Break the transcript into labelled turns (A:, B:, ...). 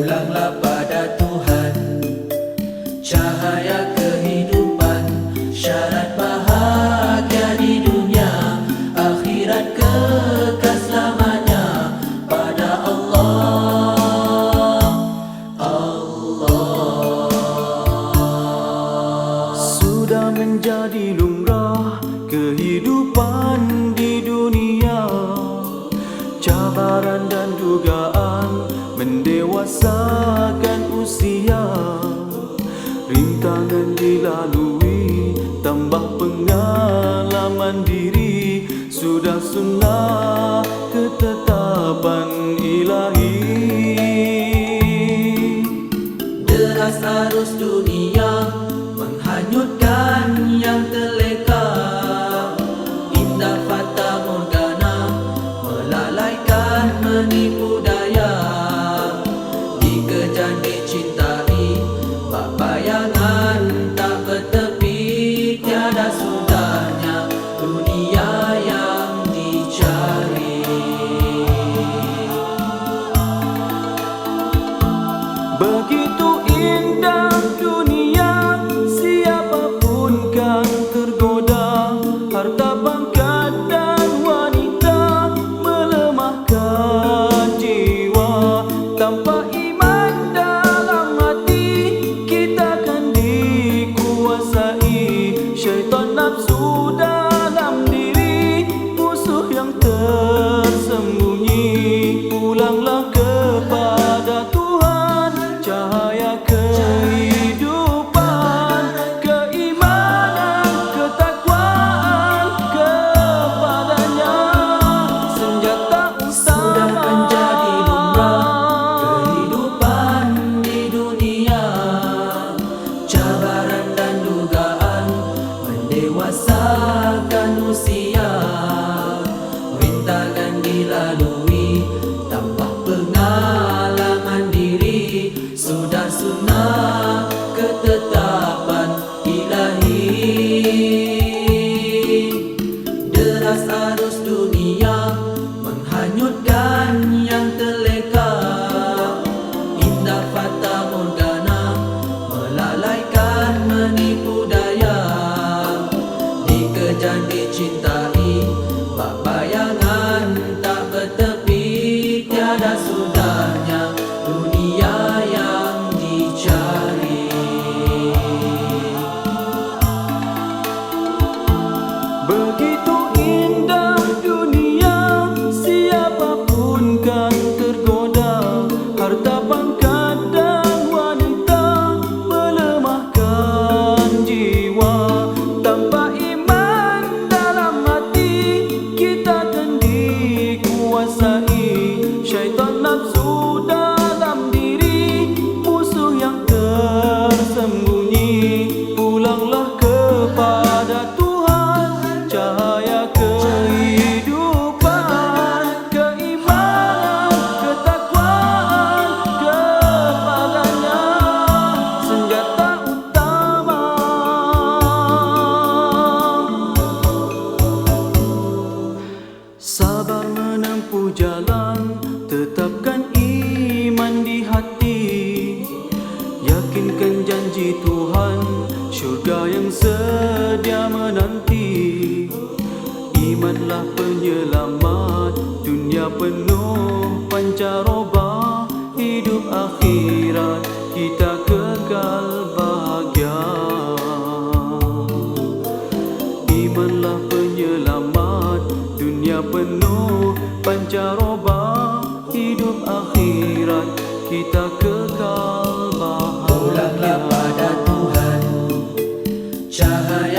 A: Pulanglah pada Tuhan, cahaya kehidupan, syarat bahagia di dunia, akhirat kekal selamanya pada Allah.
B: Sudah menjadi lumrah kehidupan di dunia, cabaran dan dugaan mendewasakan usia, rintangan dilalui, tambah pengalaman diri, sudah sunnah ketetapan ilahi.
A: Deras arus dunia menghanyutkan yang terleka, indah fata morgana melalaikan menipu daya, dikejar dicintai bak bayangan tak bertepi, tiada sudahnya dunia yang dicari.
B: Begitu indah dunia, siapapun kan tergoda, harta pangkat dan wanita melemahkan jiwa. Tanpa iman dalam hati, kita kan dikuasai syaitan nafsu dalam diri, musuh yang tersembunyi. Pulanglah kepada Tuhan, cahaya kehidupan, keimanan, ketakwaan kepadanya, senjata
A: Sudah
B: utama.
A: menjadi lumrah kehidupan di dunia, cabaran dan dugaan mendewasakan usia, rintangan dilalui, tambah pengalaman diri, sudah sunnah ketetapan ilahi. Deras arus dunia menghanyutkan yang terleka, indah fata morgana melalaikan menipu daya, dikejar dicintai bak bayangan tak bertepi, tiada sudahnya dunia yang dicari.
B: Begitu indah dunia, siapapun kan tergoda, harta pangkat dan wanita melemahkan jiwa. Tanpa iman dalam hati, kita kan dikuasai syaitan nafsu dalam diri, musuh yang tersembunyi. Pulanglah kepada Tuhan, cahaya kehidupan, keimanan, ketakwaan kepadanya, senjata utama. Sabar menempuh jalan, tetapkan iman di hati, yakinkan janji Tuhan, syurga yang sedia menanti. Imanlah penyelamat, dunia penuh pancaroba, hidup akhirat kita kekal bahagia. Imanlah penyelamat, dunia penuh pancaroba, hidup akhirat kita kekal bahagia.
A: Pulanglah pada Tuhan, cahaya